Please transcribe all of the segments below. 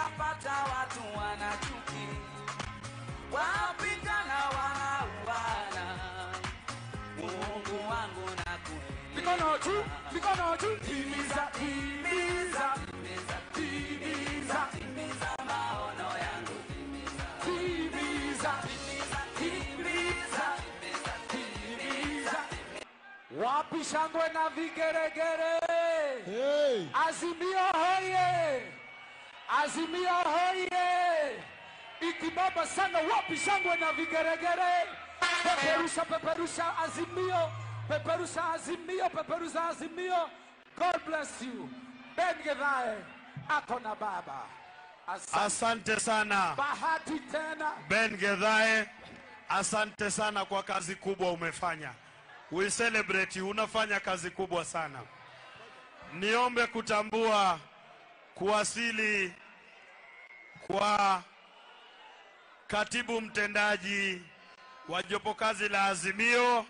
utapata watu wanachuki, wapigana wanauana. Mungu wangu nakuinua, mikono juu, timiza, timiza, timiza, timiza maono yangu, timiza, timiza, timiza, timiza. Wapi shangwe na vigeregere? Hey. Azimio hoye! Azimio hoye! Ikibaba sana, wapi shangwe na vigeregere? Peperusha, peperusha Azimio, peperusha Azimio, peperusha Azimio. God bless you. Ben Githae ako na baba. Asante sana Bahati tena. Ben Githae, asante sana kwa kazi kubwa umefanya. We celebrate you, unafanya kazi kubwa sana. Niombe kutambua kuwasili kwa katibu mtendaji wa jopo kazi la Azimio,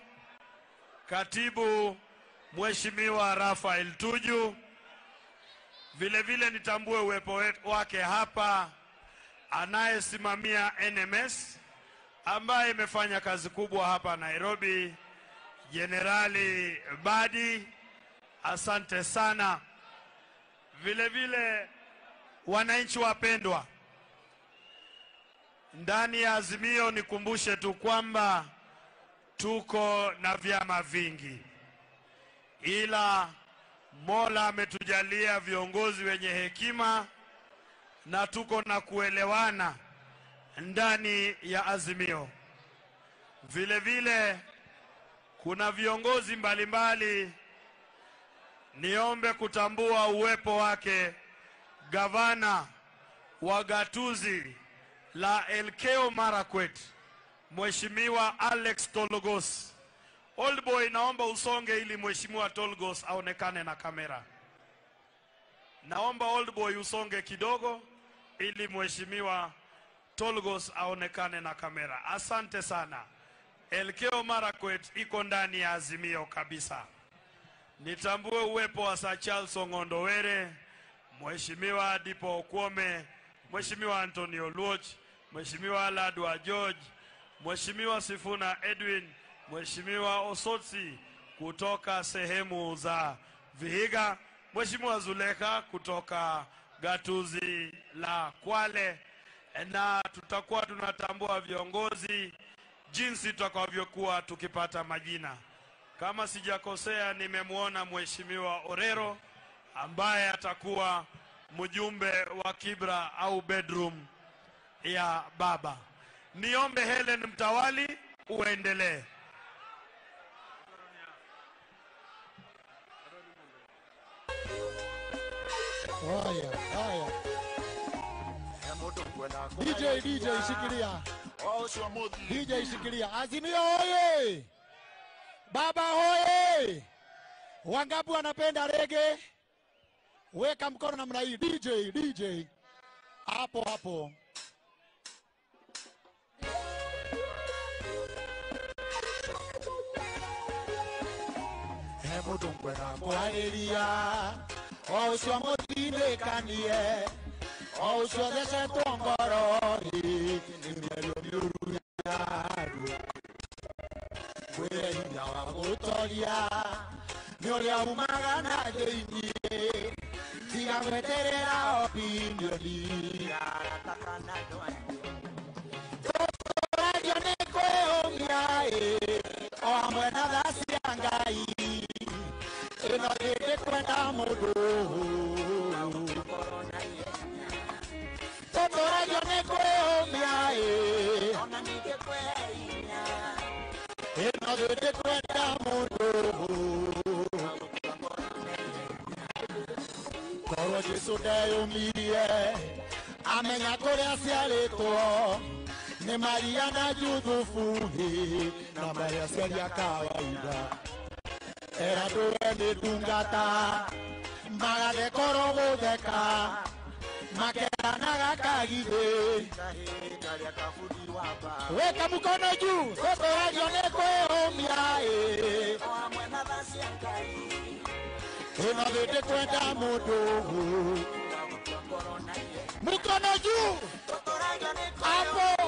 katibu Mheshimiwa Rafael Tuju. Vile vile nitambue uwepo wake hapa anayesimamia NMS ambaye imefanya kazi kubwa hapa Nairobi, Generali Badi, asante sana. Vile vile wananchi wapendwa, ndani ya Azimio nikumbushe tu kwamba tuko na vyama vingi, ila Mola ametujalia viongozi wenye hekima na tuko na kuelewana ndani ya Azimio. Vile vile kuna viongozi mbalimbali. Niombe kutambua uwepo wake gavana wa gatuzi la Elgeyo Marakwet, Mheshimiwa Alex Tolgos. Old boy, naomba usonge ili Mheshimiwa Tolgos aonekane na kamera. Naomba old boy usonge kidogo ili Mheshimiwa Tolgos aonekane na kamera. Asante sana. Elgeyo Marakwet iko ndani ya Azimio kabisa. Nitambue uwepo wa Sir Charles Ong'ondowere, Mheshimiwa Dipo Okwome, Mheshimiwa Antonio Luoch, Mheshimiwa Ladwa George, Mheshimiwa Sifuna Edwin, Mheshimiwa Osotsi kutoka sehemu za Vihiga, Mheshimiwa Zuleka kutoka gatuzi la Kwale, na tutakuwa tunatambua viongozi jinsi tutakavyokuwa tukipata majina. Kama sijakosea, nimemwona Mheshimiwa Orero ambaye atakuwa mjumbe wa Kibra au bedroom ya baba. Niombe Helen Mtawali uendelee. Haya. DJ shikilia. DJ shikilia. Azimio hoye! Baba hoye! Wangapi wanapenda rege? Weka mkono namna hii. DJ. Hapo. Hemudungwena kwaleria. Osho motine kanie. Osho deshe tongoro. Nimelo miuru yadu. Wele hinya wakutolia. Nyoria umagana joinie. Tiga meterera opinioni. Totora yone kwe omyae. Omwena dasi angai. Eno dede kwenda mudu. Totora yone kwe omyae. Eno dede kwenda mudu. Koro Jesu dayo miye. Amenya kore asialeto. Ni Maria na Yusufu. Na Maria seria kawaida. Era doe de dungata. Maga de koro bodeka. Makera naga kagide. Weka mkono juu. Soto radio neko omyae. Eno dede kwenda mudu. Muko mikono juu. Hapo.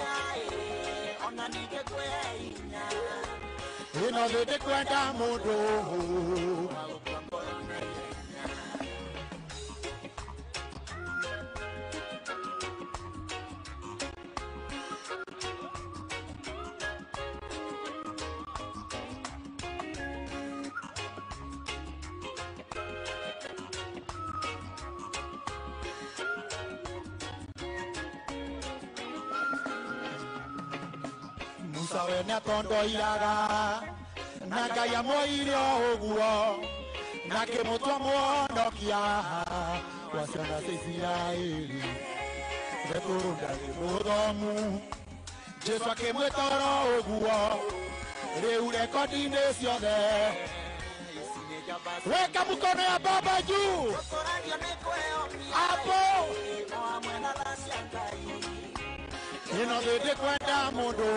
Ino vede kwenda mundu. Musawe na tondo iraga Nanga ya moire oguo Nake mutwa mwonokia Wasiona Israeli Veturunda muthomu Jesu akimwetoro oguo Riu rekodi-ini ciothe Weka mkono ya baba juu Hapo Ino vede kwenda mundu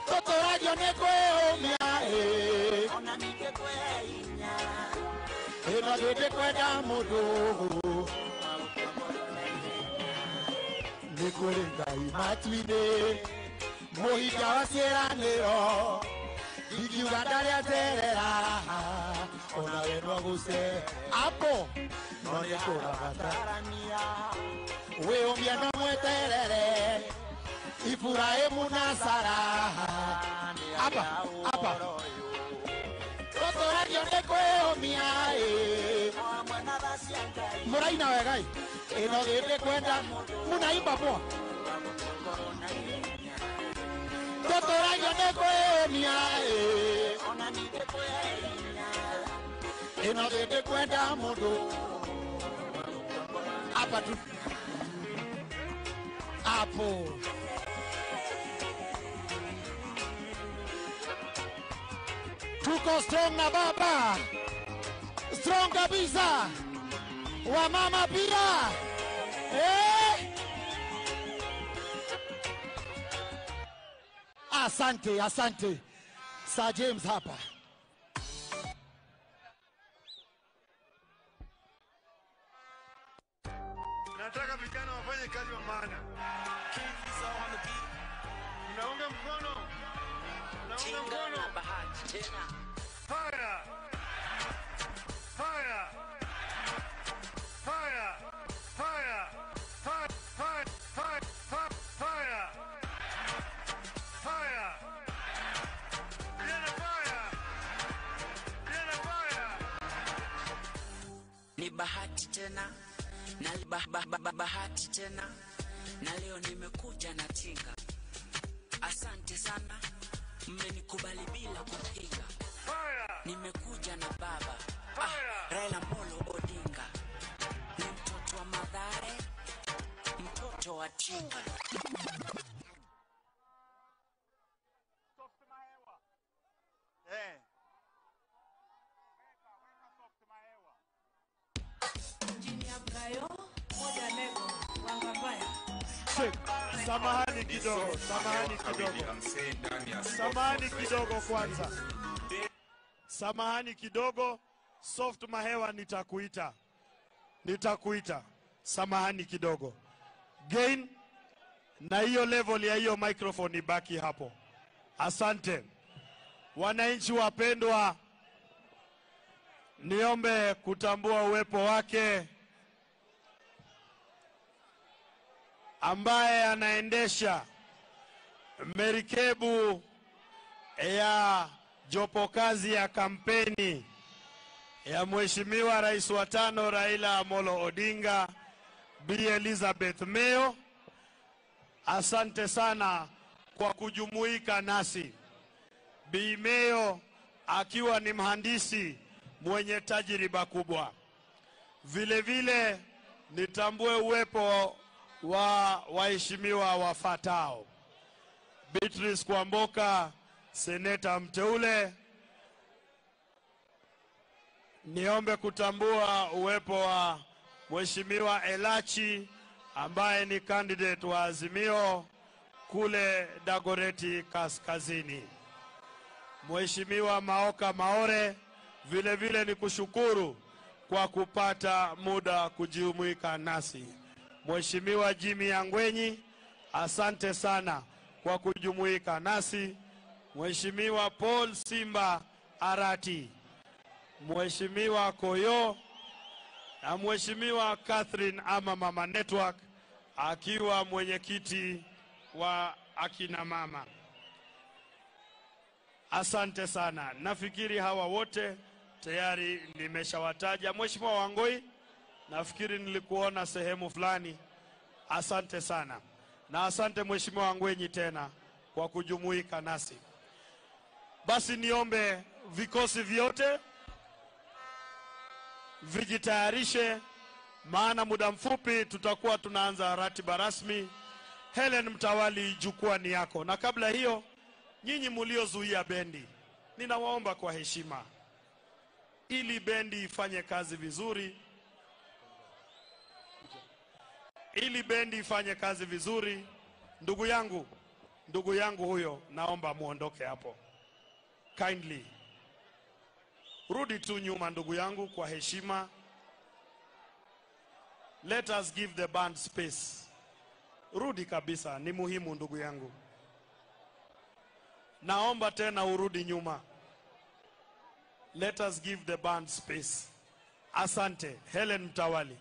Toto radio nekwe omia Ino vede kwenda mundu Nikuringa imatuine Mohika wa sieraniro Ikiuga ya terera Ona wenwa guse Apo None kura batarania Weo miano mweterere Ifurahimu na Sara Apa Toto radio nekwe omiae Muraina wegai Ino gete kwenda Munaimba poa Toto radio nekwe omiae Ino gete kwenda mundu Apa tu Apo Tuko strong na baba Strong kabisa Wa mama pia Asante Sir James hapa Nataka vijana wafanye kazi wa maana. Unaunga mkono. Fire. Fire. Fire. Fire. Fire. Fire. Fire. Fire. Fire. Ni bahati tena na bahati tena na leo nimekuja na tinga. Asante sana mmenikubali bila kupinga. Nimekuja na baba Raila Amolo Odinga, ni mtoto wa Mathare, mtoto wa Chinga. Samahani kidogo kwanza. Samahani kidogo. Soft Mahewa nitakuita. Samahani kidogo. Gain na hiyo level ya hiyo microphone ibaki hapo. Asante. Wananchi wapendwa, niombe kutambua uwepo wake ambaye anaendesha merikebu ya jopo kazi ya kampeni ya Mheshimiwa Rais wa 5 Raila Amolo Odinga, Bi Elizabeth Meo. Asante sana kwa kujumuika nasi. Bi Meo akiwa ni mhandisi mwenye tajiriba kubwa. Vile vile nitambue uwepo wa waheshimiwa wafuatao: Beatrice Kwamboka, seneta mteule. Niombe kutambua uwepo wa Mheshimiwa Elachi ambaye ni candidate wa Azimio kule Dagoretti Kaskazini. Mheshimiwa Maoka Maore, vile vile ni kushukuru kwa kupata muda kujumuika nasi. Mheshimiwa Jimmy Angwenyi, asante sana kwa kujumuika nasi. Mheshimiwa Paul Simba Arati, Mheshimiwa Koyo na Mheshimiwa Catherine ama Mama Network akiwa mwenyekiti wa akina mama. Asante sana. Nafikiri hawa wote tayari nimeshawataja. Mheshimiwa Wangoi, nafikiri nilikuona sehemu fulani. Asante sana. Na asante Mheshimiwa Wangwenyi tena kwa kujumuika nasi. Basi niombe vikosi vyote vijitayarishe, maana muda mfupi tutakuwa tunaanza ratiba rasmi. Helen Mtawali, jukwaa ni yako. Na kabla hiyo, nyinyi mliozuia bendi, ninawaomba kwa heshima, ili bendi ifanye kazi vizuri, ndugu yangu huyo, naomba muondoke hapo kindly. Rudi tu nyuma ndugu yangu kwa heshima. Let us give the band space. Rudi kabisa, ni muhimu ndugu yangu. Naomba tena urudi nyuma. Let us give the band space. Asante. Helen Mtawali.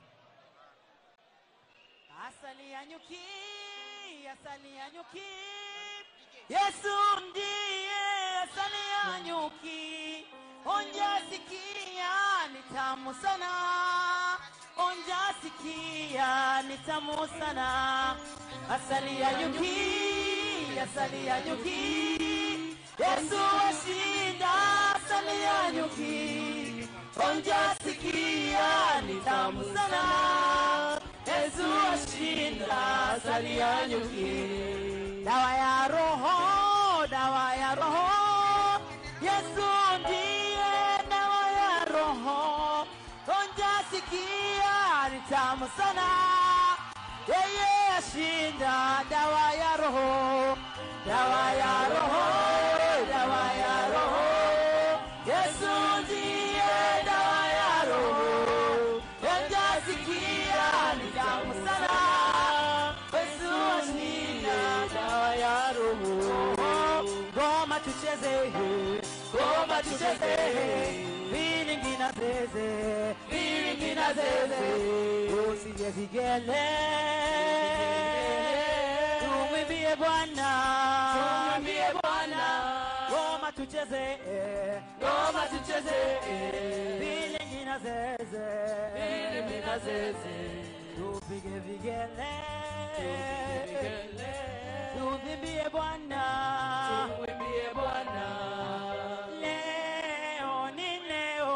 Asali ya nyuki, asali ya nyuki, Yesu ndiye asali ya nyuki. Onja sikia ni tamu sana, onja sikia ni tamu sana. Asali ya nyuki, asali ya nyuki, Yesu ashinda asali ya nyuki. Onja sikia ni tamu sana, Yesu ashinda asali ya nyuki. Dawa ya roho, dawa ya roho, Yesu ndiye dawa ya roho. Onja sikia ni tamu sana, yeye ashinda dawa ya roho. Dawa ya roho, dawa ya roho, Yesu ndiye dawa ya roho. Onja sikia ni tamu sana, Yesu ashinda dawa ya roho. Goma tucheze, goma tucheze, vilingi na zeze, vilingi na zeze, usije vigele, tumwimbie Bwana, tumwimbie Bwana. Goma tucheze, goma tucheze, vilingi na zeze, vilingi na zeze, tupige vigele, tumwimbie Bwana, tumwimbie Bwana. Leo ni leo,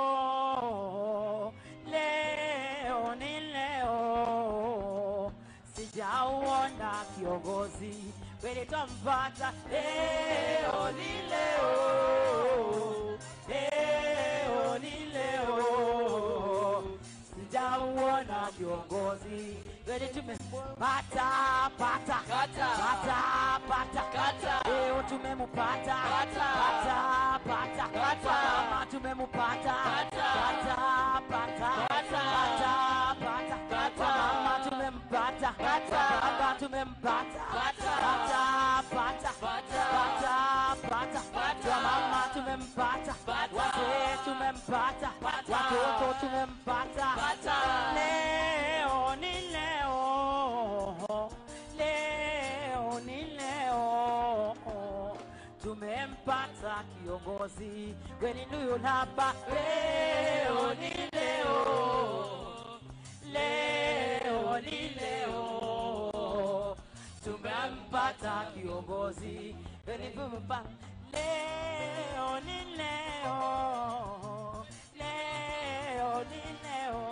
leo ni leo, sijauona kiongozi kweli tumpata. Leo ni leo, leo ni leo, sijauona kiongozi kweli tumempata, pata, pata, pata, pata. Leo tumempata, pata, pata, pata. Mama tumempata, pata, pata, pata, pata, pata. Mama tumempata, pata, baba tumempata, pata, pata, pata, pata, pata. Mama tumempata, wazee tumempata, watoto tumempata. Leo ni leo, leo ni leo, tumempata kiongozi kweli ndio hapa. Leo ni leo, leo ni leo, tumempata kiongozi kweli ndio hapa. Leo ni leo, leo ni leo,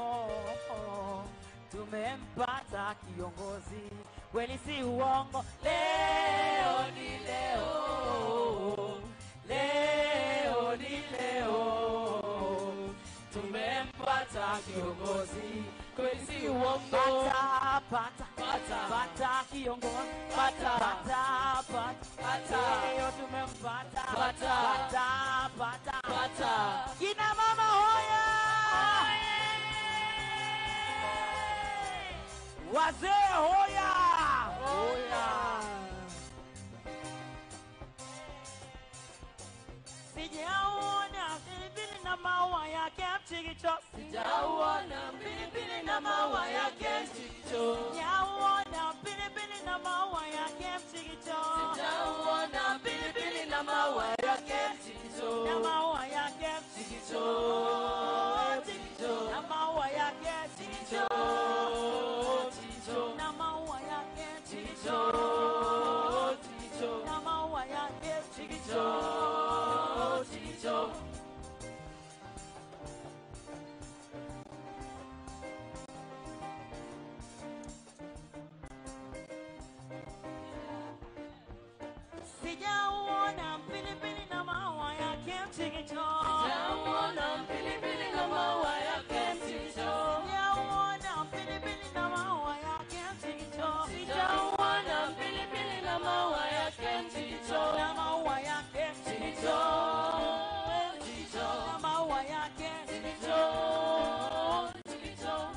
tumempata kiongozi kweli si uongo. Leo ni leo, leo ni leo, tumempata kiongozi kweli si uongo. Pata, pata, pata, pata kiongozi, pata, pata, pata, leo tumempata, pata, pata, pata, pata. Kina mama hoya, Wazee hoya! Hoya! Sijaona pilipili na maua yake mchikicho. Sijaona pilipili na maua yake mchikicho. Sijaona pilipili na maua yake mchikicho. Sijaona pilipili na maua yake mchikicho. Na maua yake mchikicho. Mchikicho. Na maua yake mchikicho. Mchikicho. Na maua yake mchikicho. Mchikicho. Na maua yake mchikicho. Sijaona pilipili na maua yake mchikicho. Sijaona pilipili na maua yake mchikicho. Sijaona pilipili na maua yake mchikicho. Sijaona pilipili na maua yake mchikicho. Na maua yake mchikicho. Mchikicho. Na maua yake mchikicho. Mchikicho.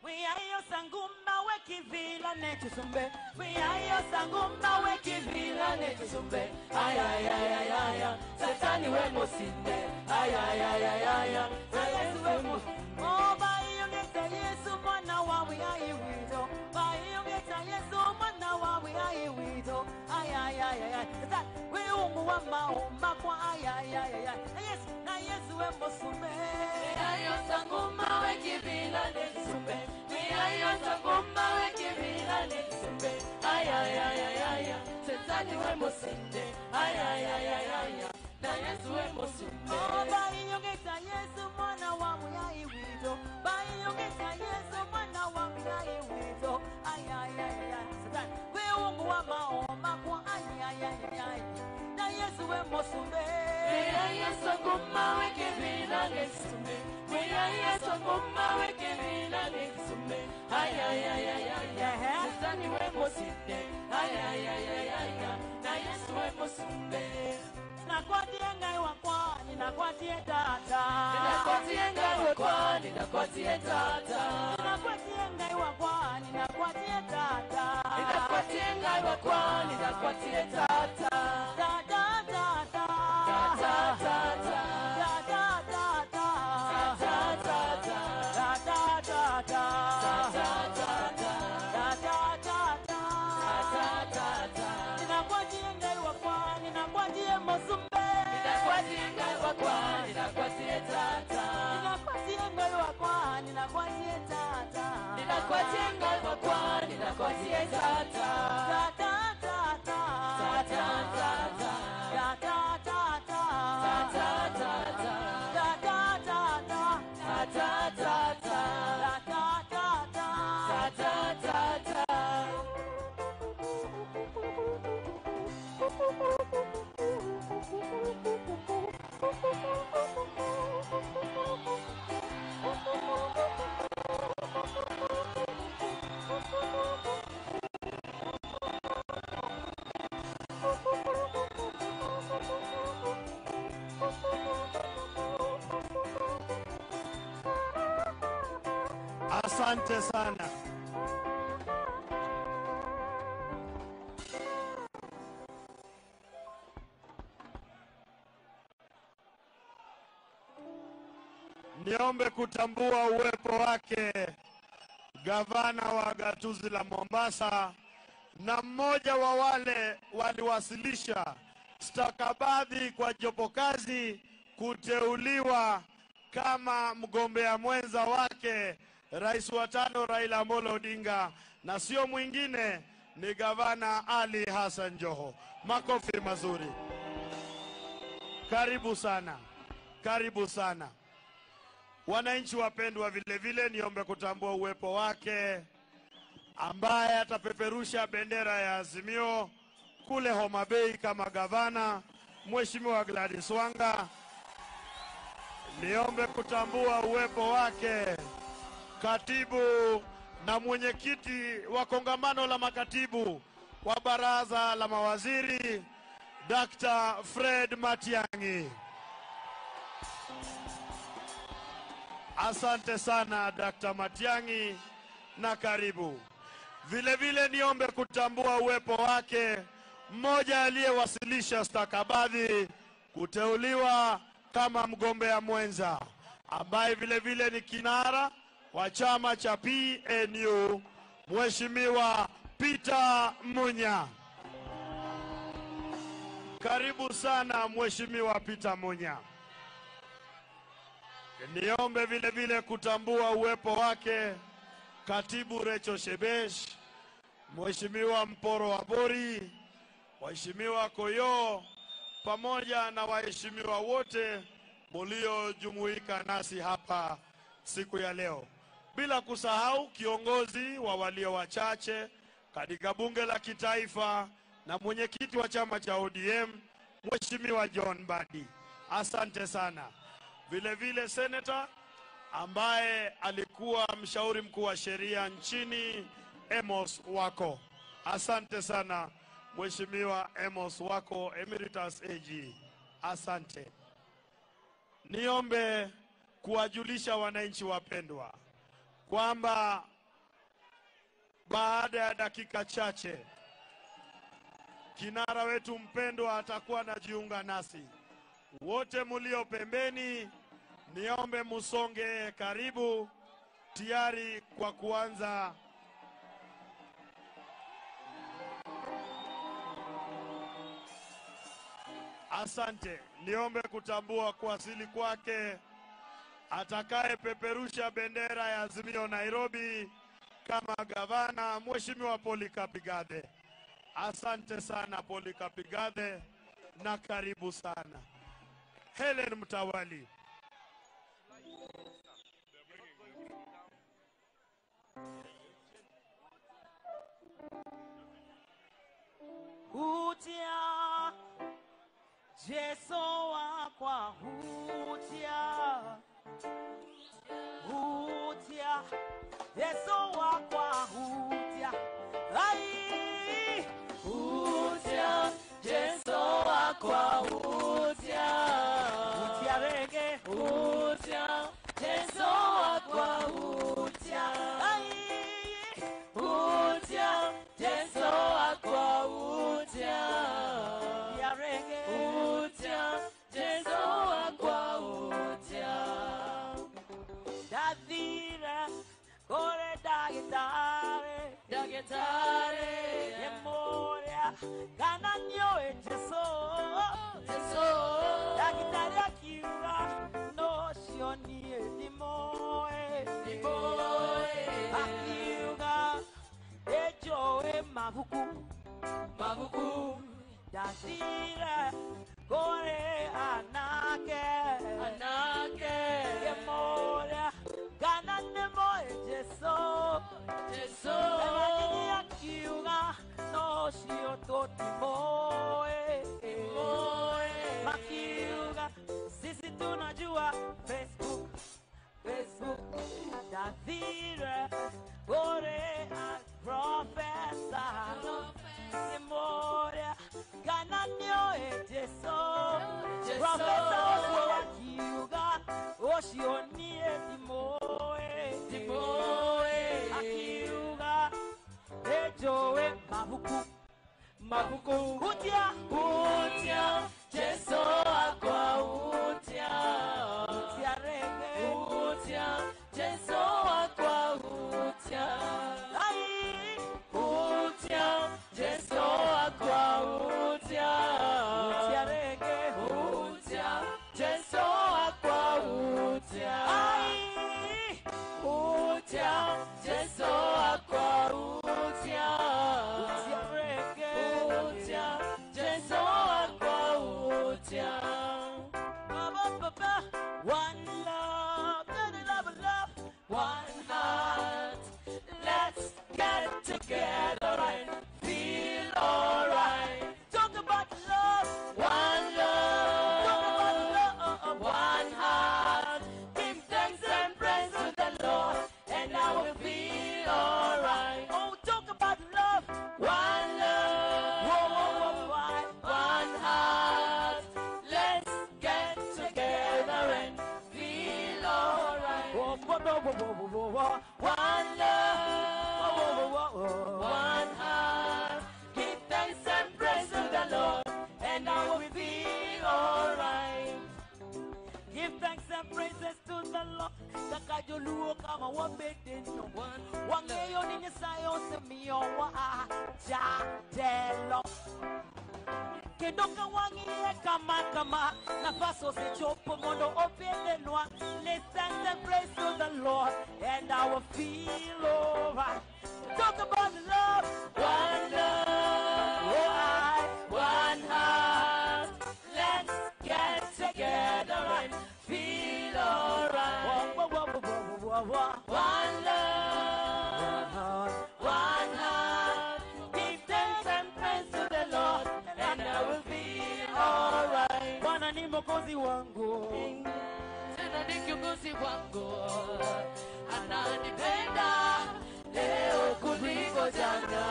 Wiyayo sangumba wekivila nechusumbe. Wiyayo sangumba wekivila nechusumbe. Ay ay ay ay ay. Satani we mosinde. Ay ay ay ay ay. Yesu we mosinde. Oh bayo ngeta Yesu mwana wa wiyayi wido. Bayo ngeta Yesu mwana wa wiyayi wido. Ay ay ay ay. Satan we ungu wa maomba kwa ay ay ay ay. Yesu na Yesu we mosumbe. Wiyayo sangumba wekivila nechusumbe. Wiyayo sangumba wekivila nechusumbe. Ay ay ay ay ay. Satani we mosinde. Ay ay ay ay ay. Na Yesu we mosumbe. Oh bayo ngeta Yesu mwana wa wiyayi wido. Bayo ngeta Yesu mwana wa wiyayi wido. Ay ay ay ay. Satan we ungu wa maomba kwa ay ay ay ay. Na Yesu we mosumbe. Wiyayo sangumba wekivila nechusumbe. Wiyayo sangumba wekivila nechusumbe. Ay ay ay ay ay. Satani we mosinde. Ay ay ay ay ay. Na Yesu we mosumbe. Nakwatie ngai wakwa, ninakwatie tata. Ninakwatie ngai wakwa, ninakwatie tata. Ninakwatie ngai wakwa, ninakwatie tata. Ninakwatie ngai wakwa, ninakwatie tata. Tata tata. Tata tata. Tata tata. Tata tata. Tata tata. Tata tata. Tata tata. Tata tata. Ninakwatie ngai wakwa, ninakwatie mosumbe. Ninakwatie ngai wakwa, ninakwatie tata. Ninakwatie ngai wakwa, ninakwatie tata. Ninakwatie ngai wakwa, ninakwatie tata. Tata tata. Tata tata. Tata tata. Tata tata. Tata tata. Tata tata. Tata tata. Asante sana. Niombe kutambua uwepo wake gavana wa gatuzi la Mombasa na mmoja wa wale waliwasilisha stakabadhi kwa jopo kazi kuteuliwa kama mgombea mwenza wake Rais wa tano Raila Amolo Odinga, na sio mwingine ni gavana Ali Hassan Joho. Makofi mazuri. Karibu sana. Karibu sana. Wananchi wapendwa, vile vile niombe kutambua uwepo wake ambaye atapeperusha bendera ya Azimio kule Homa Bay kama gavana, Mheshimiwa Gladys Wanga. Niombe kutambua uwepo wake katibu na mwenyekiti wa kongamano la makatibu wa baraza la mawaziri Dr. Fred Matiang'i. Asante sana Dr. Matiang'i na karibu. Vile vile niombe kutambua uwepo wake mmoja aliyewasilisha stakabadhi kuteuliwa kama mgombea mwenza, ambaye vile vile ni kinara wa chama cha PNU, Mheshimiwa Peter Munya. Karibu sana Mheshimiwa Peter Munya. Niombe vile vile kutambua uwepo wake Katibu Recho Shebesh, Mheshimiwa Mporo Wabori, Mheshimiwa Koyo, pamoja na waheshimiwa wote mliojumuika nasi hapa siku ya leo. Bila kusahau kiongozi wa walio wachache katika bunge la kitaifa na mwenyekiti wa chama cha ODM, Mheshimiwa John Mbadi. Asante sana. Vile vile senator ambaye alikuwa mshauri mkuu wa sheria nchini, Amos Wako. Asante sana Mheshimiwa Amos Wako, Emeritus AG. Asante. Niombe kuwajulisha wananchi wapendwa kwamba baada ya dakika chache kinara wetu mpendwa atakuwa anajiunga nasi. Wote mlio pembeni, niombe musonge karibu tayari kwa kuanza. Asante. Niombe kutambua kuwasili kwake atakaye peperusha bendera ya Azimio Nairobi kama gavana, Mheshimiwa Polycarp Igathe. Asante sana Polycarp Igathe na karibu sana. Helen Mtawali. Hutia Jesu wakwa hutia Jesu wakwa hutia ai hutia Jesu wakwa hutia rege hutia Jesu wakwa hutia ai hutia Jesu wakwa hutia rege hutia Jesu wakwa hutia dadira kore dagitare memoria gananyo Jesu dagitare akiura no sioni limoe akiuga ejoe mabuku dadira kore anake memoria gananemo Jesu Emani akiuga no sio totimoe akiuga sisi tunajua Facebook dadira kore a professor memoria gananyo Jesu professor akiuga osionie timoe akiuga ejoe mabuku hutia Jesu akwa hutia rege hutia Jesu akwa hutia ai hutia Jesu akwa hutia rege hutia Jesu akwa hutia ai hutia Jesu akwa hutia rege hutia Jesu akwa hutia. One love, one heart. Let's get together and feel alright. Talk about love, one love. Talk about love, one heart. Give thanks and praise to the Lord, and I will feel alright. Oh, talk about love, one love. Whoa, one heart. One love, one heart. Give thanks and praise to the Lord, and I will be alright. Give thanks and praises to the Lord. Takajoluo kama wabedeno. Wangeyo ni nyesayo semiyo wa jatelo. Kedoka wangie kama nafaso se chopo mondo obedenwa. Let's thanks and praise to the Lord, and I will feel alright. Talk about the love. One love, one heart. Let's get together and feel alright. One love, one heart. Give thanks and praise to the Lord, and I will feel alright. Bwana ni mwokozi wangu, tena ni kiongozi wangu, ananipenda leo kuliko jana.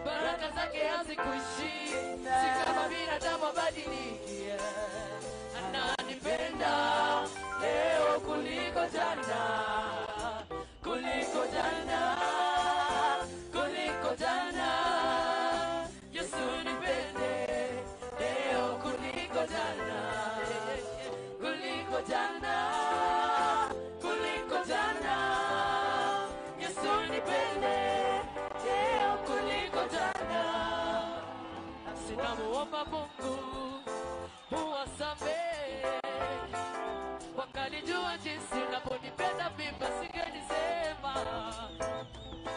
Baraka zake hazikuishi, si kama binadamu badiliki. Ananipenda leo kuliko jana, kuliko jana, kuliko jana. Yesu nipende leo kuliko jana, kuliko jana, kuliko jana. Yesu nipende leo kuliko jana. Sinamuomba Mungu uwasamehe, wakalijua jinsi unavyonipenda mimi, singelisema.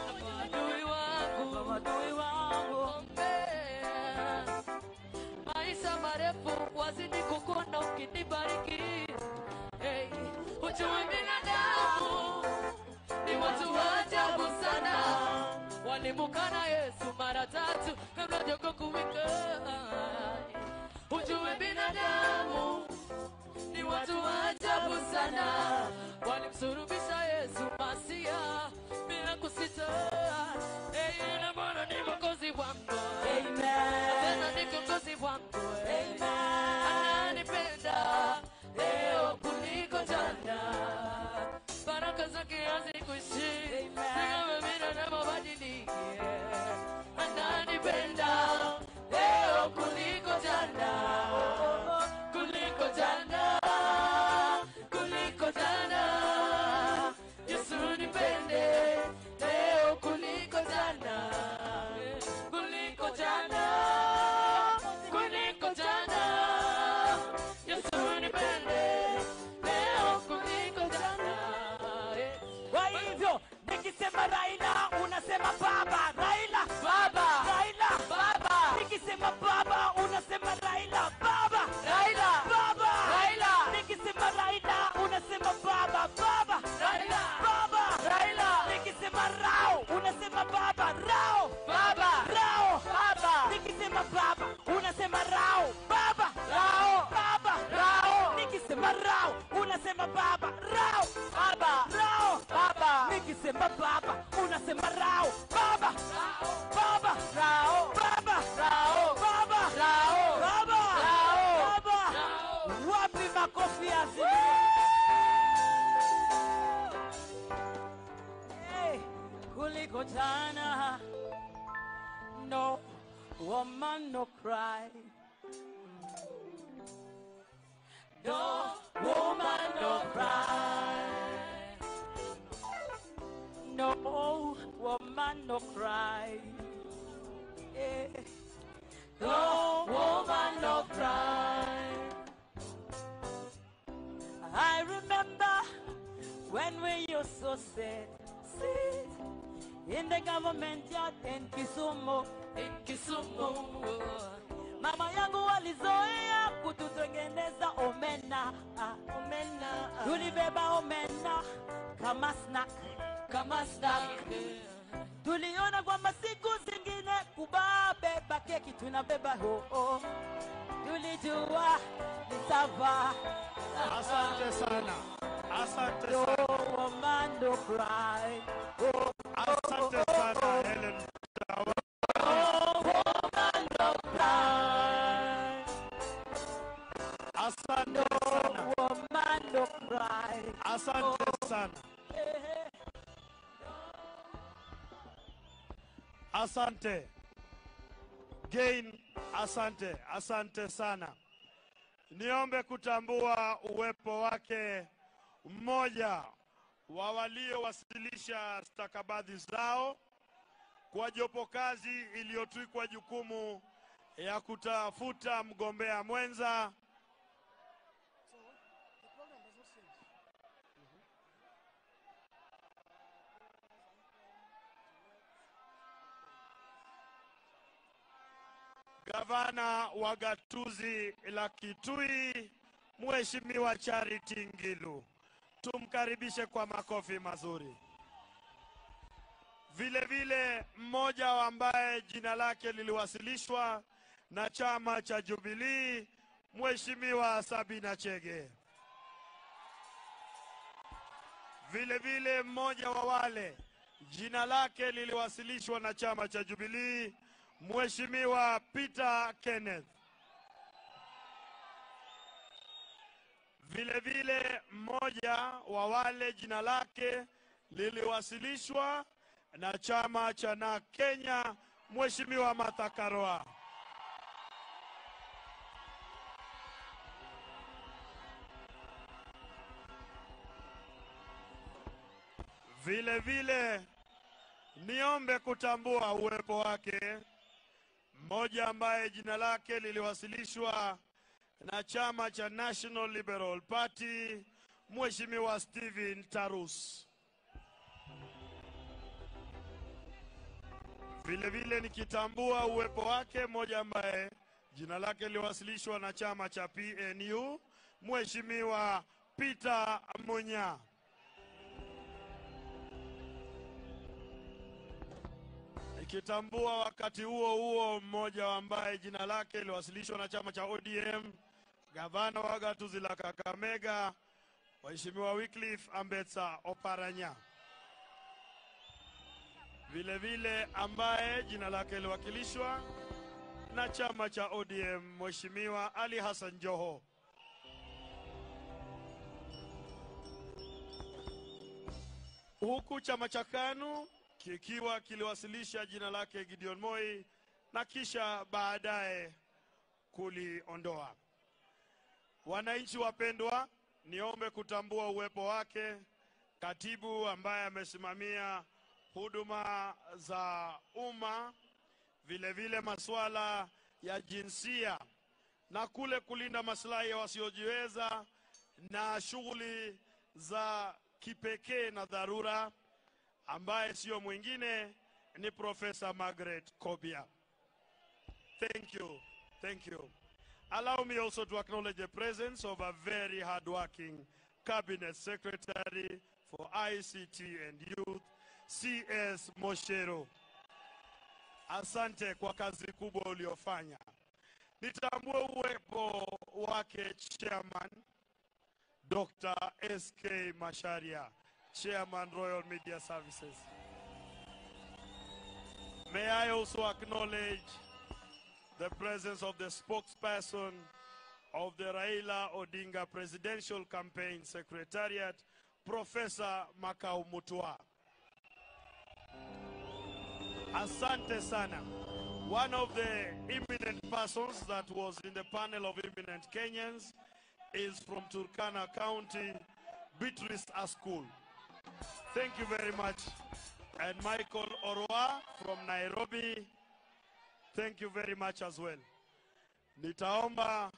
Na maadui wangu ombea maisha marefu, wazidi kukuna ukinibariki. Hey, ujue binadamu ni watu wa ajabu sana. Walimukana Yesu mara 3 kabla jogoo kuwika. Ujue binadamu ni watu wa ajabu sana. Walimsulubisha Yesu Masia bila kusita. Hey, na Bwana ni mwokozi wangu. Amen. Tena ni kiongozi wangu. Amen. Ananipenda leo kuliko jana. Baraka zake hazikuishi, si kama binadamu badiliki. Ananipenda leo kuliko jana, kuliko jana, kuliko jana. Yesu nipende leo kuliko jana, kuliko jana, kuliko jana. Yesu nipende leo kuliko jana. Kwa hivyo nikisema Raila unasema baba, Raila baba, Raila baba. Nikisema baba unasema Raila baba, Raila baba, Raila. Nikisema Raila unasema baba, baba, Raila baba, Raila. Nikisema Rao unasema baba, Rao baba, Rao baba. Nikisema baba unasema Rao baba, Rao baba, Rao. Nikisema Rao unasema baba, Rao baba, Rao baba. Nikisema baba unasema Rao baba, baba, Rao baba, Rao baba, Rao baba, Rao baba. Wapi makofi ya Azimio? Hey, kuliko jana. No woman no cry. No woman no cry. No woman no cry. Yeah. No woman no cry. I remember when we used to sit in the government yard in Kisumu, Mama yangu walizoea kututengeneza omena, tulibeba omena kama snack. Tuliona kwamba siku zingine kubeba keki tunabeba tulijua ni sawa. Asante sana. Asante No sana. woman no cry. Asante sana Helen. No woman no cry. Asante sana. No woman no cry. Asante sana. Asante. Gain, asante. Asante sana. Niombe kutambua uwepo wake mmoja wa waliowasilisha stakabadhi zao kwa jopo kazi iliyotwikwa jukumu ya kutafuta mgombea mwenza. Gavana wa gatuzi la Kitui, Mheshimiwa Charity Ngilu. Tumkaribishe kwa makofi mazuri. Vile vile mmoja ambaye jina lake liliwasilishwa na chama cha Jubilee, Mheshimiwa Sabina Chege. Vile vile mmoja wa wale jina lake liliwasilishwa na chama cha Jubilee, Mheshimiwa Peter Kenneth. Vile vile mmoja wa wale jina lake liliwasilishwa na chama cha NARC Kenya, Mheshimiwa Martha Karua. Vile vile niombe kutambua uwepo wake mmoja ambaye jina lake liliwasilishwa na chama cha National Liberal Party, Mheshimiwa Stephen Tarus. Vile vile nikitambua uwepo wake mmoja ambaye jina lake liliwasilishwa na chama cha PNU, Mheshimiwa Peter Munya. Nikitambua wakati huo mmoja ambaye jina lake liliwasilishwa na chama cha ODM, gavana wa gatuzi la Kakamega, Mheshimiwa Wycliffe Ambetsa Oparanya. Vile vile ambaye jina lake liliwakilishwa na chama cha ODM, Mheshimiwa Ali Hassan Joho. Huku chama cha KANU kikiwa kiliwasilisha jina lake Gideon Moi na kisha baadaye kuliondoa. Wananchi wapendwa, niombe kutambua uwepo wake katibu ambaye amesimamia huduma za umma, vile vile masuala ya jinsia na kule kulinda maslahi ya wasiojiweza na shughuli za kipekee na dharura, ambaye sio mwingine ni Professor Margaret Kobia. Thank you. Thank you. Allow me also to acknowledge the presence of a very hardworking Cabinet Secretary for ICT and Youth, CS Moshero. Asante kwa kazi kubwa uliofanya. Nitambue uwepo wake Chairman Dr. SK Masharia, Chairman Royal Media Services. May I also acknowledge the presence of the spokesperson of the Raila Odinga Presidential Campaign Secretariat, Professor Makau Mutua. Asante sana. One of the eminent persons that was in the panel of eminent Kenyans is from Turkana County, Beatrice Askul. Thank you very much. And Michael Orwa from Nairobi, thank you very much as well. Nitaomba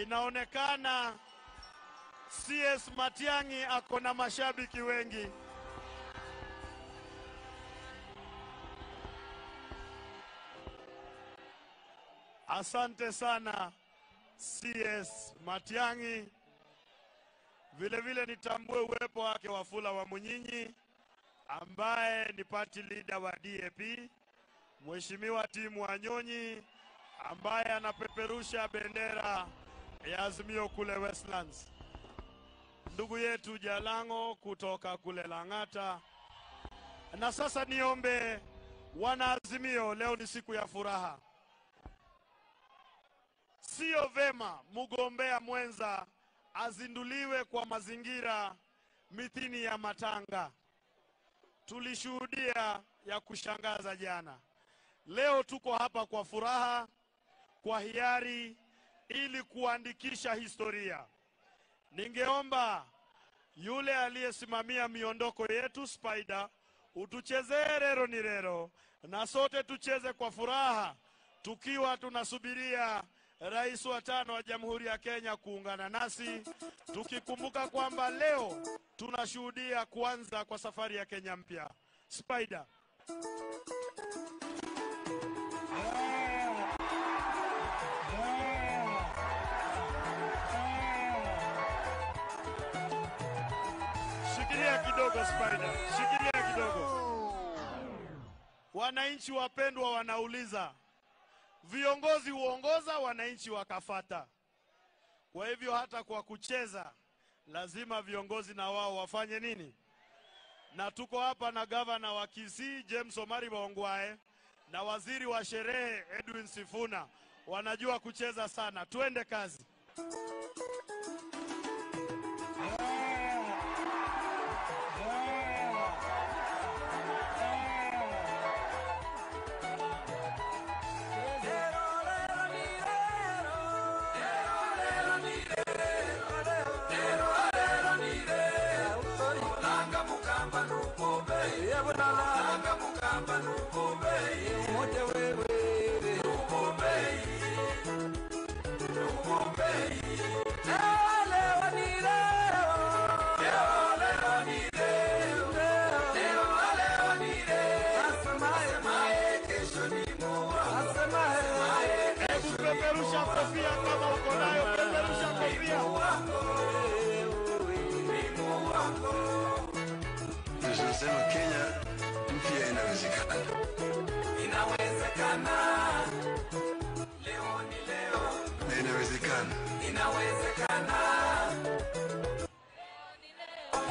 inaonekana CS Matiang'i ako na mashabiki wengi. Asante sana CS Matiang'i. Vile vile nitambue uwepo wake Wafula wa Munyinyi ambaye ni party leader wa DAP, Mheshimiwa Timu Wanyonyi ambaye anapeperusha bendera ya Azimio kule Westlands, ndugu yetu Jalango kutoka kule Lang'ata. Na sasa niombe wana Azimio, leo ni siku ya furaha. sio vema mgombea mwenza azinduliwe kwa mazingira mithini ya matanga. Tulishuhudia ya kushangaza jana. Leo tuko hapa kwa furaha, kwa hiari, ili kuandikisha historia. Ningeomba yule aliyesimamia miondoko yetu Spider, utuchezee rero ni rero, na sote tucheze kwa furaha tukiwa tunasubiria Rais wa 5 wa Jamhuri ya Kenya kuungana nasi, tukikumbuka kwamba leo tunashuhudia kuanza kwa safari ya Kenya mpya. Spider. Shikilia kidogo Spider, shikilia kidogo. Wananchi wapendwa wanauliza, viongozi huongoza, wananchi wakafata. Kwa hivyo hata kwa kucheza lazima viongozi na wao wafanye nini? Na tuko hapa na gavana wa Kisii James Omariba Ongwae na waziri wa sherehe Edwin Sifuna, wanajua kucheza sana. Tuende kazi. Peperusha kofia kama uko nayo, peperusha kofia. Tunasema Kenya mpya inawezekana. Inawezekana. Leo ni leo. Na inawezekana. Inawezekana.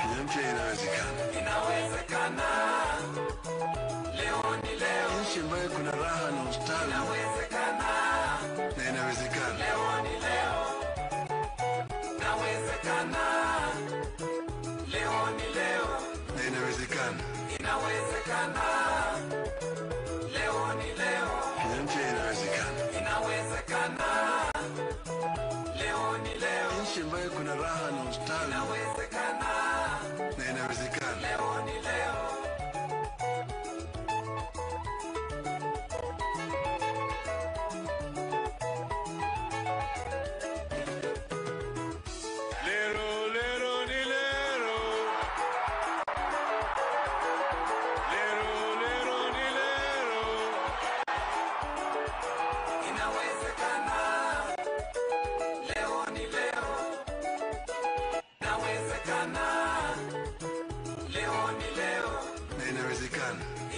Kenya mpya inawezekana. Inawezekana. Leo ni leo. Nchi ambayo kuna raha na ustawi. Inawezekana. Na inawezekana. Leo ni leo. Inawezekana. Leo ni leo. Na inawezekana. Inawezekana. Leo ni leo. Kenya mpya inawezekana. Inawezekana. Leo ni leo. Nchi ambayo kuna raha na ustawi. Inawezekana. Na inawezekana. Leo ni leo.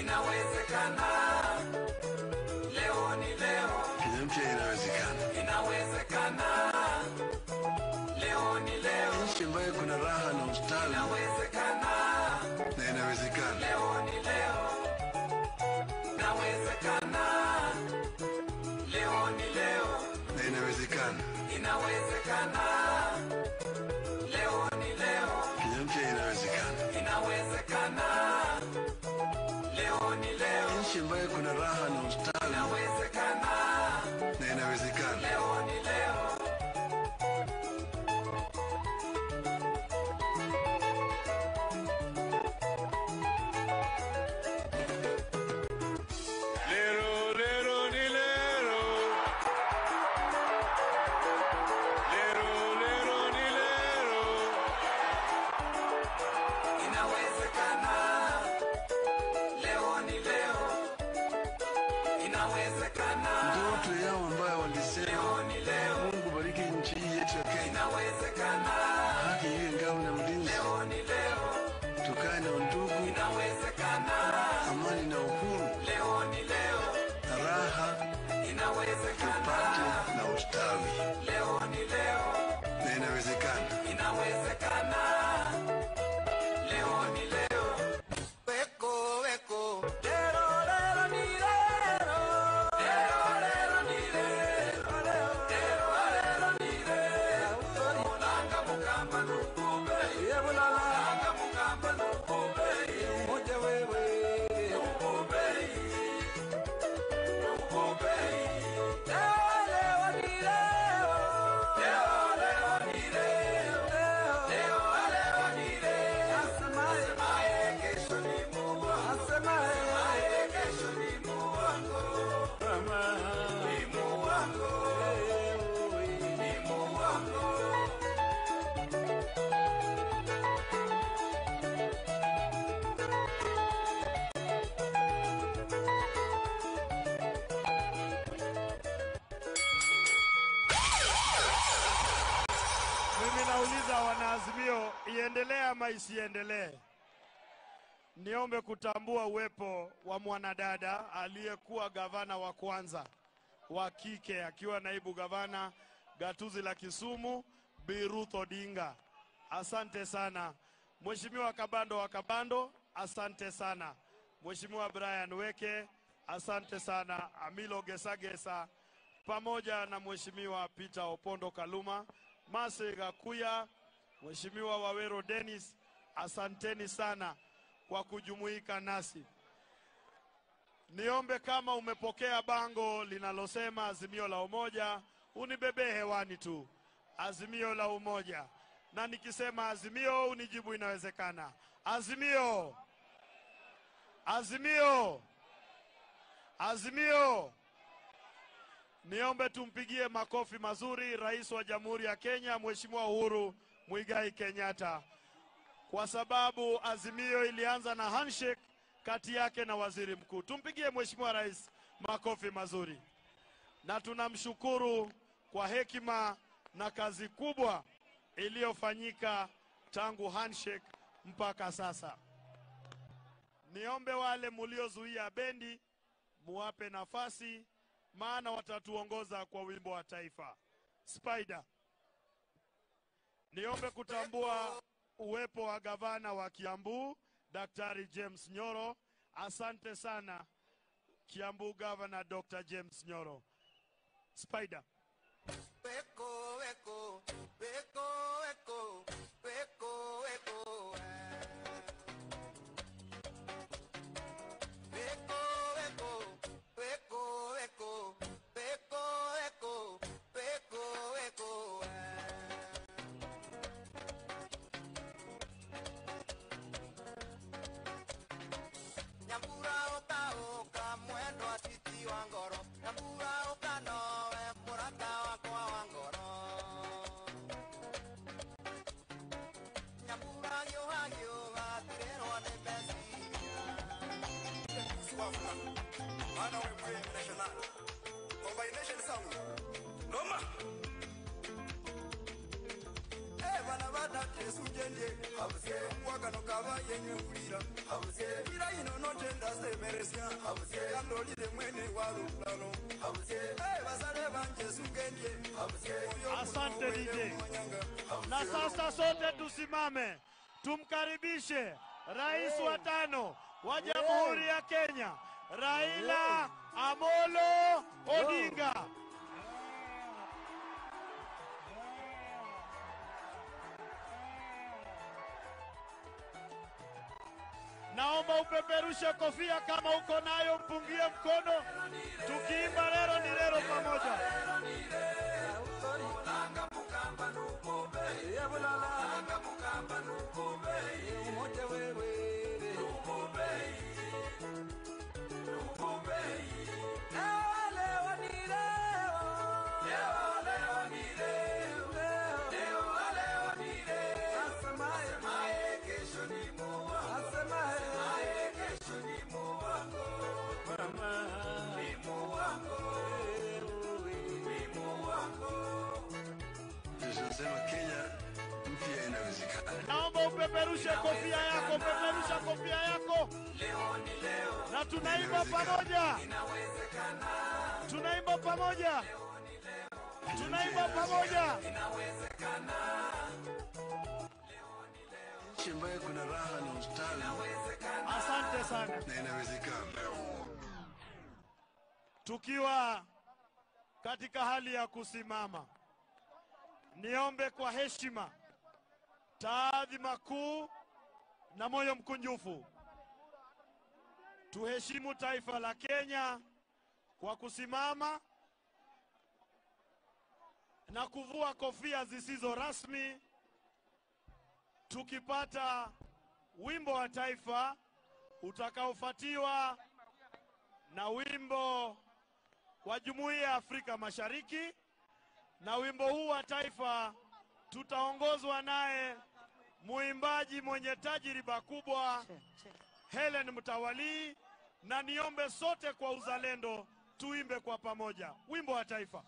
Inawezekana. Leo ni leo. Kenya mpya inawezekana. Inawezekana. Leo ni leo. Nchi ambayo kuna raha na ustawi. Inawezekana. Na inawezekana. Leo ni leo. Inawezekana. Leo ni leo. Na inawezekana. Inawezekana. Leo ni leo. Kenya mpya inawezekana. Inawezekana. Leo ni leo. Nchi ambayo kuna raha na ustawi. Inawezekana. Na inawezekana. Leo ni leo. Inawezekana. Leo ni leo. Inawezekana. Ndoto yao ambayo walisema Leo ni leo. Mungu bariki nchi yetu ya Kenya. Inawezekana. Haki iwe ngao na mlinzi. Leo ni leo. Tukae na undugu, Inawezekana. amani na uhuru, Leo ni leo. raha, Inawezekana. pate na ustawi. Leo ni leo. Na inawezekana. Inawezekana. Leo ni leo. Weko, weko. Lero, lero, ni lero. Lero, lero, ni lero. Lero, nauliza wanaazimio, iendelee ama isiendelee? Niombe kutambua uwepo wa mwanadada aliyekuwa gavana wa kwanza wa kike akiwa naibu gavana gatuzi la Kisumu, Bi Ruth Odinga. Asante sana. Mheshimiwa Kabando wa Kabando, asante sana. Mheshimiwa Brian Weke, asante sana. Amilo Gesagesa pamoja na Mheshimiwa Peter Opondo Kaluma, Mase Gakuya, Mheshimiwa Wawero Dennis, asanteni sana kwa kujumuika nasi. Niombe kama umepokea bango linalosema Azimio la Umoja, unibebe hewani tu. Azimio la Umoja. Na nikisema Azimio unijibu inawezekana. Azimio. Azimio. Azimio. Niombe tumpigie makofi mazuri Rais wa Jamhuri ya Kenya, Mheshimiwa Uhuru Muigai Kenyatta, kwa sababu Azimio ilianza na handshake kati yake na Waziri Mkuu. Tumpigie Mheshimiwa Rais makofi mazuri. Na tunamshukuru kwa hekima na kazi kubwa iliyofanyika tangu handshake mpaka sasa. Niombe wale muliozuia bendi muwape nafasi, maana watatuongoza kwa wimbo wa taifa. Spider. Niombe kutambua uwepo wa gavana wa Kiambu, Daktari James Nyoro. Asante sana Kiambu Governor Dr. James Nyoro. Spider. Weko, weko, weko, weko, weko, weko. Weko, weko, weko, weko, weko, weko, weko, weko. Nyambura oka oka mwendo atiti wangoro. Nyambura oka nowe murata wakwa wangoro. Nyambura yoha yoha tirero ne besi. Swafla. Ana we mwe national. Combination sound. Noma. Bana bada kesujende. Habuse waka no kava yenye ulira. Habuse ira ino no tenda se meresia. Habuse andoli de mwene walu plano. Habuse basare banje sungende. Habuse Asante DJ. Na sasa sote tusimame. Tumkaribishe Rais wa 5 wa Jamhuri ya Kenya, Raila Amolo Odinga. Naomba upeperushe kofia kama uko nayo, mpungie mkono. Tukiimba lero ni lero pamoja. Tunasema Kenya mpya inawezekana. Naomba upeperushe kofia yako, peperusha kofia yako. Na tunaimba pamoja. Tunaimba pamoja. Tunaimba pamoja. Nchi ambayo kuna raha na ustawi Asante sana. na inawezekana. Tukiwa katika hali ya kusimama, niombe kwa heshima, taadhima kuu na moyo mkunjufu, tuheshimu taifa la Kenya kwa kusimama na kuvua kofia zisizo rasmi, tukipata wimbo wa taifa utakaofuatiwa na wimbo wa Jumuiya ya Afrika Mashariki. Na wimbo huu wa taifa tutaongozwa naye muimbaji mwenye tajiriba kubwa, Helen Mtawali. Na niombe sote kwa uzalendo tuimbe kwa pamoja wimbo wa taifa.